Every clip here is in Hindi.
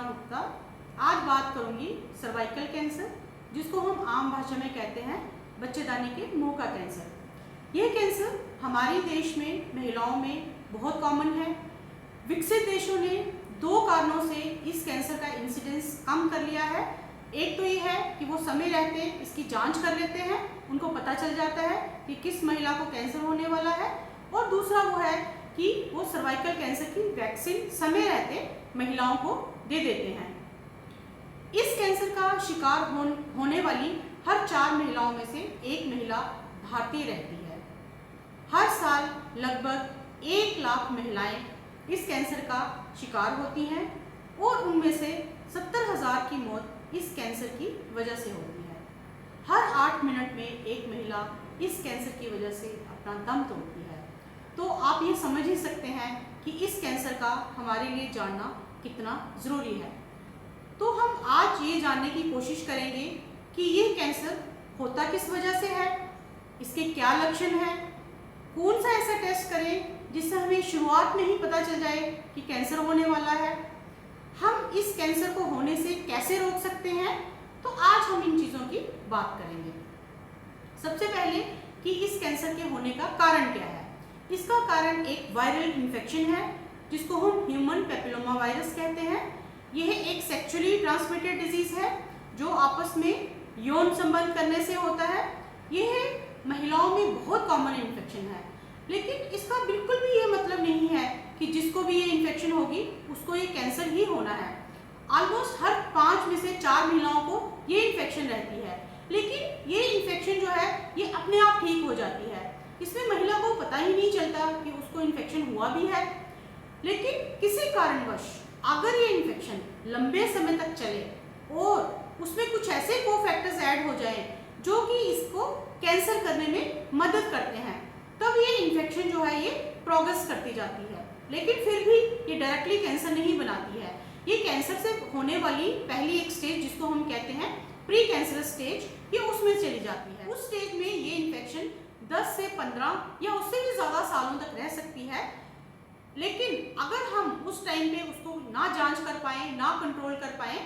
गुप्ता। आज बात करूंगी सर्वाइकल कैंसर, जिसको हम आम भाषा में कहते हैं बच्चेदानी के मुंह का कैंसर। यह कैंसर हमारे देश में महिलाओं में बहुत कॉमन है। विकसित देशों ने 2 कारणों से इस कैंसर का इंसिडेंस कम कर लिया है। एक तो ये है कि वो समय रहते इसकी जांच कर लेते हैं, उनको पता चल जाता है कि किस महिला को कैंसर होने वाला है, और दूसरा वो है कि वो सर्वाइकल कैंसर की वैक्सीन समय रहते महिलाओं को दे देते हैं। इस कैंसर का शिकार होने वाली हर 4 महिलाओं में से 1 महिला भारतीय रहती है। हर साल लगभग 1 लाख महिलाएं इस कैंसर का शिकार होती हैं और उनमें से 70,000 की मौत इस कैंसर की वजह से होती है। हर 8 मिनट में एक महिला इस कैंसर की वजह से अपना दम तोड़ती है। तो आप ये समझ ही सकते हैं कि इस कैंसर का हमारे लिए जानना कितना ज़रूरी है। तो हम आज ये जानने की कोशिश करेंगे कि ये कैंसर होता किस वजह से है, इसके क्या लक्षण हैं, कौन सा ऐसा टेस्ट करें जिससे हमें शुरुआत में ही पता चल जाए कि कैंसर होने वाला है, हम इस कैंसर को होने से कैसे रोक सकते हैं। तो आज हम इन चीज़ों की बात करेंगे। सबसे पहले कि इस कैंसर के होने का कारण क्या है। इसका कारण एक वायरल इन्फेक्शन है जिसको हम ह्यूमन पेपिलोमा वायरस कहते हैं। यह एक सेक्सुअली ट्रांसमिटेड डिजीज है जो आपस में यौन संबंध करने से होता है। यह महिलाओं में बहुत कॉमन इन्फेक्शन है, लेकिन इसका बिल्कुल भी ये मतलब नहीं है कि जिसको भी ये इन्फेक्शन होगी उसको ये कैंसर ही होना है। ऑलमोस्ट हर 5 में से 4 महिलाओं को ये इन्फेक्शन रहती है, लेकिन ये इन्फेक्शन जो है ये अपने आप ठीक हो जाती है। इसमें महिला को पता ही नहीं चलता कि उसको इन्फेक्शन हुआ भी है। लेकिन किसी कारणवश अगर ये इन्फेक्शन लंबे समय तक चले और उसमें कुछ ऐसे कोफैक्टर्स ऐड हो जाएं जो कि इसको कैंसर करने में मदद करते हैं, तब ये इन्फेक्शन जो है ये प्रोग्रेस करती जाती है। लेकिन फिर भी ये डायरेक्टली कैंसर नहीं बनाती है। ये कैंसर से होने वाली पहली एक स्टेज जिसको हम कहते हैं प्री कैंसरस स्टेज, ये उसमें चली जाती है। उस स्टेज में ये इन्फेक्शन 10 से 15 या उससे भी ज़्यादा सालों तक रह सकती है। लेकिन अगर हम उस टाइम पे उसको ना जांच कर पाएँ, ना कंट्रोल कर पाएँ,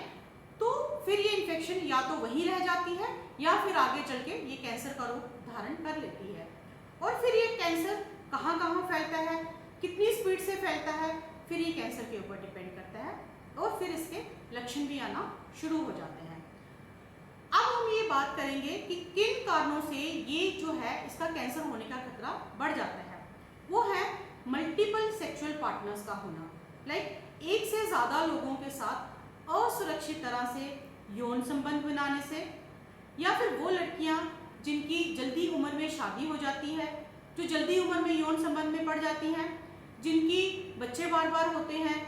तो फिर ये इन्फेक्शन या तो वहीं रह जाती है या फिर आगे चल के ये कैंसर का रूप धारण कर लेती है। और फिर ये कैंसर कहाँ कहाँ फैलता है, कितनी स्पीड से फैलता है, फिर ये कैंसर के ऊपर डिपेंड करता है और फिर इसके लक्षण भी आना शुरू हो जाते हैं। अब हम ये बात करेंगे कि किन कारणों से ये जो है इसका कैंसर होने का खतरा बढ़ जाता है। वो है मल्टीपल सेक्सुअल पार्टनर्स का होना, लाइक एक से ज़्यादा लोगों के साथ असुरक्षित तरह से यौन संबंध बनाने से, या फिर वो लड़कियां जिनकी जल्दी उम्र में शादी हो जाती है, जो जल्दी उम्र में यौन संबंध में पड़ जाती हैं, जिनकी बच्चे बार बार होते हैं।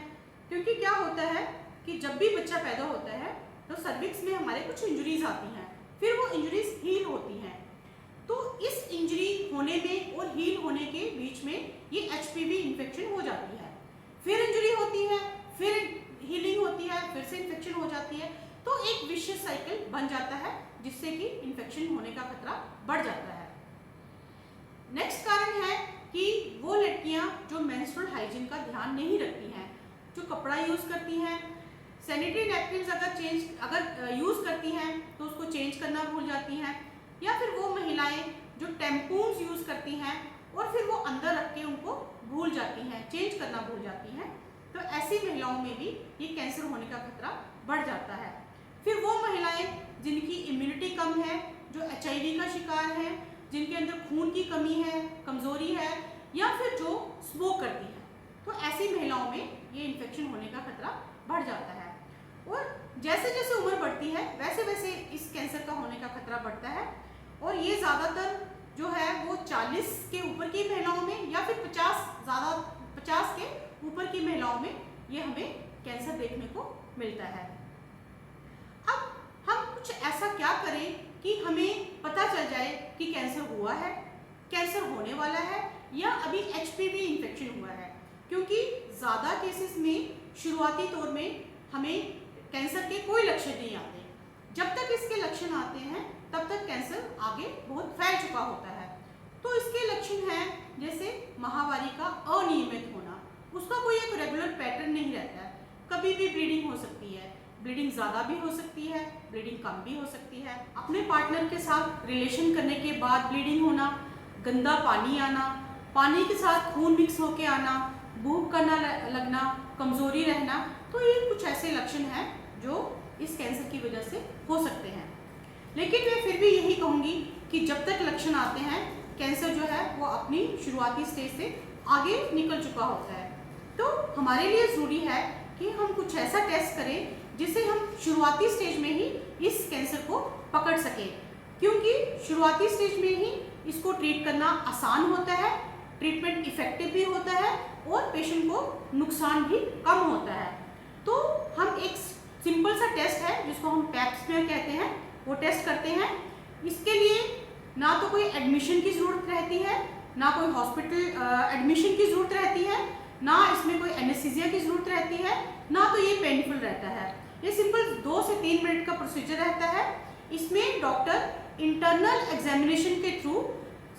क्योंकि क्या होता है कि जब भी बच्चा पैदा होता है तो सर्विक्स में हमारे कुछ इंजरीज आती हैं, फिर वो इंजरीज हील होती हैं। तो इस इंजरी होने में और हील होने के बीच में ये एचपीवी इन्फेक्शन हो जाती है, फिर इंजरी होती है, फिर हीलिंग होती है, फिर से इन्फेक्शन हो जाती है। तो एक विशियस साइकिल बन जाता है जिससे कि इन्फेक्शन होने का खतरा बढ़ जाता है। नेक्स्ट कारण है कि वो लड़कियां जो मेंस्ट्रुअल हाइजीन का ध्यान नहीं रखती हैं, जो कपड़ा यूज़ करती हैं, सैनिटरी नैपकिन्स अगर यूज़ करती हैं तो उसको चेंज करना भूल जाती हैं, या फिर वो महिलाएं जो टैम्पून्स यूज़ करती हैं और फिर वो अंदर रख के उनको भूल जाती हैं, चेंज करना भूल जाती हैं, तो ऐसी महिलाओं में भी ये कैंसर होने का खतरा बढ़ जाता है। फिर वो महिलाएं जिनकी इम्यूनिटी कम है, जो HIV का शिकार हैं, जिनके अंदर खून की कमी है, कमज़ोरी है, या फिर जो स्मोक करती हैं, तो ऐसी महिलाओं में ये इन्फेक्शन होने का खतरा बढ़ जाता है। और जैसे जैसे उम्र बढ़ती है वैसे वैसे इस कैंसर का होने का खतरा बढ़ता है, और ये ज़्यादातर जो है वो 40 के ऊपर की महिलाओं में या फिर 50 के ऊपर की महिलाओं में ये हमें कैंसर देखने को मिलता है। अब हम कुछ ऐसा क्या करें कि हमें पता चल जाए कि कैंसर हुआ है, कैंसर होने वाला है, या अभी एचपीवी इन्फेक्शन हुआ है। क्योंकि ज़्यादा केसेस में शुरुआती तौर में हमें कैंसर के कोई लक्षण नहीं आते। जब तक इसके लक्षण आते हैं तब तक कैंसर आगे बहुत फैल चुका होता है। तो इसके लक्षण हैं जैसे माहवारी का अनियमित होना, उसका कोई एक रेगुलर पैटर्न नहीं रहता है, कभी भी ब्लीडिंग हो सकती है। ब्लीडिंग ज़्यादा भी हो सकती है, ब्लीडिंग कम भी हो सकती है। अपने पार्टनर के साथ रिलेशन करने के बाद ब्लीडिंग होना, गंदा पानी आना, पानी के साथ खून मिक्स होके आना, भूख का ना लगना, कमज़ोरी रहना, तो ये कुछ ऐसे लक्षण हैं जो इस कैंसर की वजह से हो सकते हैं। लेकिन मैं फिर भी यही कहूँगी कि जब तक लक्षण आते हैं, कैंसर जो है वो अपनी शुरुआती स्टेज से आगे निकल चुका होता है। तो हमारे लिए ज़रूरी है कि हम कुछ ऐसा टेस्ट करें जिससे हम शुरुआती स्टेज में ही इस कैंसर को पकड़ सकें, क्योंकि शुरुआती स्टेज में ही इसको ट्रीट करना आसान होता है, ट्रीटमेंट इफेक्टिव भी होता है और पेशेंट को नुकसान भी कम होता है। तो हम एक सिंपल सा टेस्ट है जिसको हम पैप स्मीयर कहते हैं, वो टेस्ट करते हैं। इसके लिए ना तो कोई एडमिशन की ज़रूरत रहती है, ना कोई हॉस्पिटल एडमिशन की ज़रूरत रहती है, ना इसमें कोई एनेस्थीसिया की ज़रूरत रहती है, ना तो ये पेनफुल रहता है। ये सिंपल 2 से 3 मिनट का प्रोसीजर रहता है। इसमें डॉक्टर इंटरनल एग्जामिनेशन के थ्रू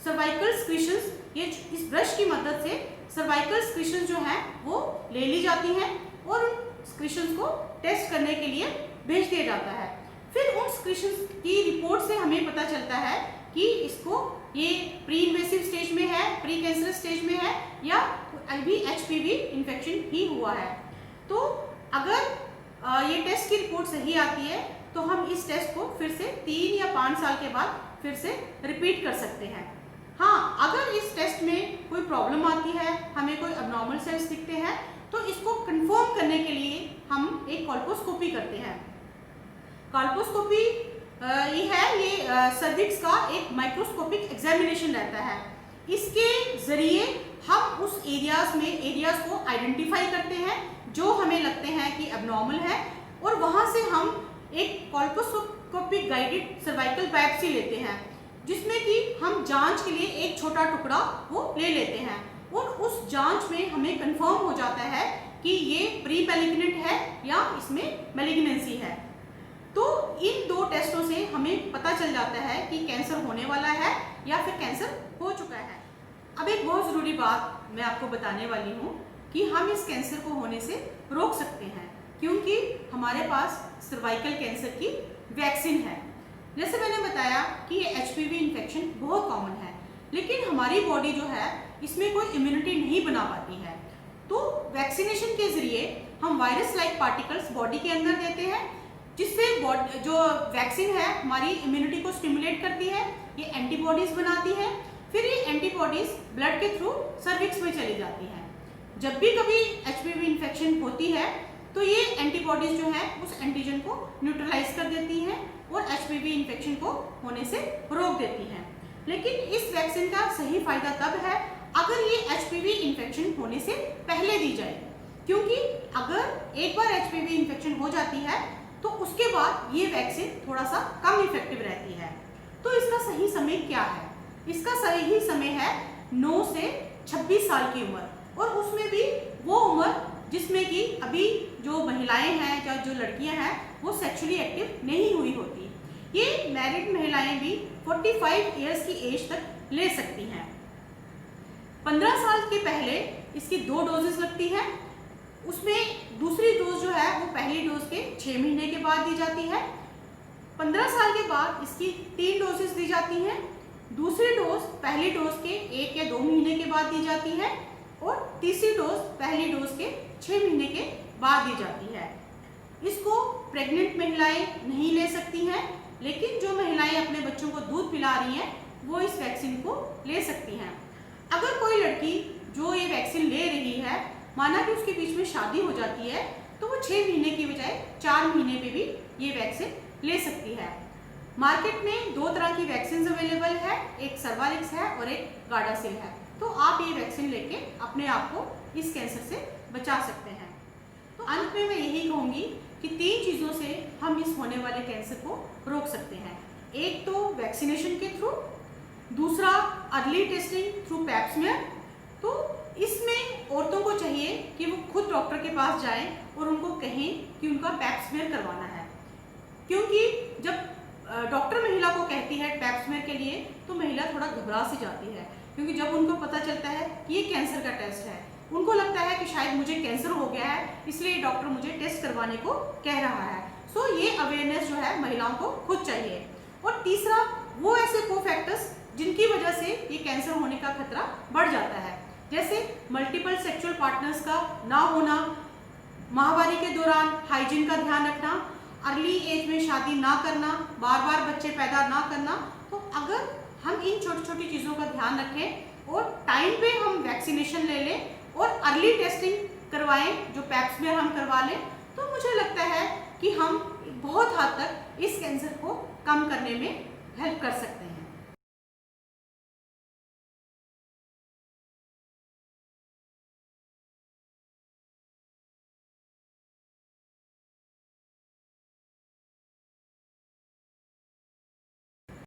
सर्वाइकल सिक्रीशंस, ये इस ब्रश की मदद से सर्वाइकल सिक्रीशंस जो हैं वो ले ली जाती हैं और उन सिक्रीशंस को टेस्ट करने के लिए भेज दिया जाता है। फिर उन सिक्रीशंस की रिपोर्ट से हमें पता चलता है कि इसको ये प्री इन्वेसिव स्टेज में है, प्री कैंसर स्टेज में है, या अभी HPV इन्फेक्शन ही हुआ है। तो अगर ये टेस्ट की रिपोर्ट सही आती है तो हम इस टेस्ट को फिर से 3 या 5 साल के बाद फिर से रिपीट कर सकते हैं। हाँ, अगर इस टेस्ट में कोई प्रॉब्लम आती है, हमें कोई अबनॉर्मल सेल्स दिखते हैं, तो इसको कंफर्म करने के लिए हम एक कोल्पोस्कोपी करते हैं। कोल्पोस्कोपी ये सर्विक्स का एक माइक्रोस्कोपिक एग्जामिनेशन रहता है। इसके ज़रिए हम उस एरियाज को आइडेंटिफाई करते हैं जो हमें लगते हैं कि एबनॉर्मल है, और वहाँ से हम एक कोल्पोस्कोपिक गाइडेड सर्वाइकल बायोप्सी लेते हैं, जिसमें कि हम जांच के लिए एक छोटा टुकड़ा वो ले लेते हैं, और उस जांच में हमें कंफर्म हो जाता है कि ये प्री मैलिग्नेंट है या इसमें मैलिग्नेंसी है। तो इन 2 टेस्टों से हमें पता चल जाता है कि कैंसर होने वाला है या फिर कैंसर हो चुका है। अब एक बहुत ज़रूरी बात मैं आपको बताने वाली हूँ कि हम इस कैंसर को होने से रोक सकते हैं, क्योंकि हमारे पास सर्वाइकल कैंसर की वैक्सीन है। जैसे मैंने बताया कि ये HPV इन्फेक्शन बहुत कॉमन है, लेकिन हमारी बॉडी जो है इसमें कोई इम्यूनिटी नहीं बना पाती है। तो वैक्सीनेशन के ज़रिए हम वायरस लाइक पार्टिकल्स बॉडी के अंदर देते हैं, जिससे जो वैक्सीन है हमारी इम्यूनिटी को स्टिमुलेट करती है, ये एंटीबॉडीज़ बनाती है। फिर ये एंटीबॉडीज़ ब्लड के थ्रू सर्विक्स में चली जाती हैं। जब भी कभी HPV इन्फेक्शन होती है तो ये एंटीबॉडीज़ जो है उस एंटीजन को न्यूट्रलाइज कर देती हैं और HPV इन्फेक्शन को होने से रोक देती हैं। लेकिन इस वैक्सीन का सही फ़ायदा तब है अगर ये HPV इन्फेक्शन होने से पहले दी जाए, क्योंकि अगर एक बार HPV इन्फेक्शन हो जाती है तो उसके बाद ये वैक्सीन थोड़ा सा कम इफेक्टिव रहती है। तो इसका सही समय क्या है? इसका सही समय है 9 से 26 साल की उम्र, और उसमें भी वो उम्र जिसमें कि अभी जो महिलाएं हैं या जो लड़कियां हैं वो सेक्सुअली एक्टिव नहीं हुई होती। ये मैरिड महिलाएं भी 45 इयर्स की एज तक ले सकती हैं। 15 साल के पहले इसकी 2 डोजेस लगती हैं। उसमें दूसरी डोज जो है वो पहली डोज के 6 महीने के बाद दी जाती है। 15 साल के बाद इसकी 3 डोजेस दी जाती हैं। दूसरी डोज पहली डोज के 1 या 2 महीने के बाद दी जाती है, और तीसरी डोज पहली डोज के 6 महीने के बाद दी जाती है। इसको प्रेग्नेंट महिलाएं नहीं ले सकती हैं, लेकिन जो महिलाएं अपने बच्चों को दूध पिला रही हैं वो इस वैक्सीन को ले सकती हैं। अगर कोई लड़की जो ये वैक्सीन ले रही है, माना कि उसके बीच में शादी हो जाती है, तो वो 6 महीने की बजाय 4 महीने पे भी ये वैक्सीन ले सकती है। मार्केट में 2 तरह की वैक्सीन अवेलेबल है, एक सर्वालिक्स है और एक गार्डासिल है। तो आप ये वैक्सीन लेके अपने आप को इस कैंसर से बचा सकते हैं। तो अंत में मैं यही कहूँगी कि 3 चीज़ों से हम इस होने वाले कैंसर को रोक सकते हैं। एक तो वैक्सीनेशन के थ्रू, दूसरा early testing through pap smear. तो इसमें औरतों को चाहिए कि वो खुद डॉक्टर के पास जाएं और उनको कहें कि उनका पैप स्मीयर करवाना है, क्योंकि जब डॉक्टर महिला को कहती है पैप स्मीयर के लिए तो महिला थोड़ा घबरा सी जाती है, क्योंकि जब उनको पता चलता है कि ये कैंसर का टेस्ट है उनको लगता है कि शायद मुझे कैंसर हो गया है, इसलिए डॉक्टर मुझे टेस्ट करवाने को कह रहा है। सो ये अवेयरनेस जो है महिलाओं को खुद चाहिए। और तीसरा, वो ऐसे कोफैक्टर्स जिनकी वजह से ये कैंसर होने का खतरा बढ़ जाता है, जैसे मल्टीपल सेक्सुअल पार्टनर्स का ना होना, माहवारी के दौरान हाइजीन का ध्यान रखना, अर्ली एज में शादी ना करना, बार बार बच्चे पैदा ना करना। तो अगर हम इन छोटी छोटी चीज़ों का ध्यान रखें और टाइम पे हम वैक्सीनेशन ले लें और अर्ली टेस्टिंग करवाएं, जो पैप्समेयर हम करवा लें, तो मुझे लगता है कि हम बहुत हद तक इस कैंसर को कम करने में हेल्प कर सकते हैं।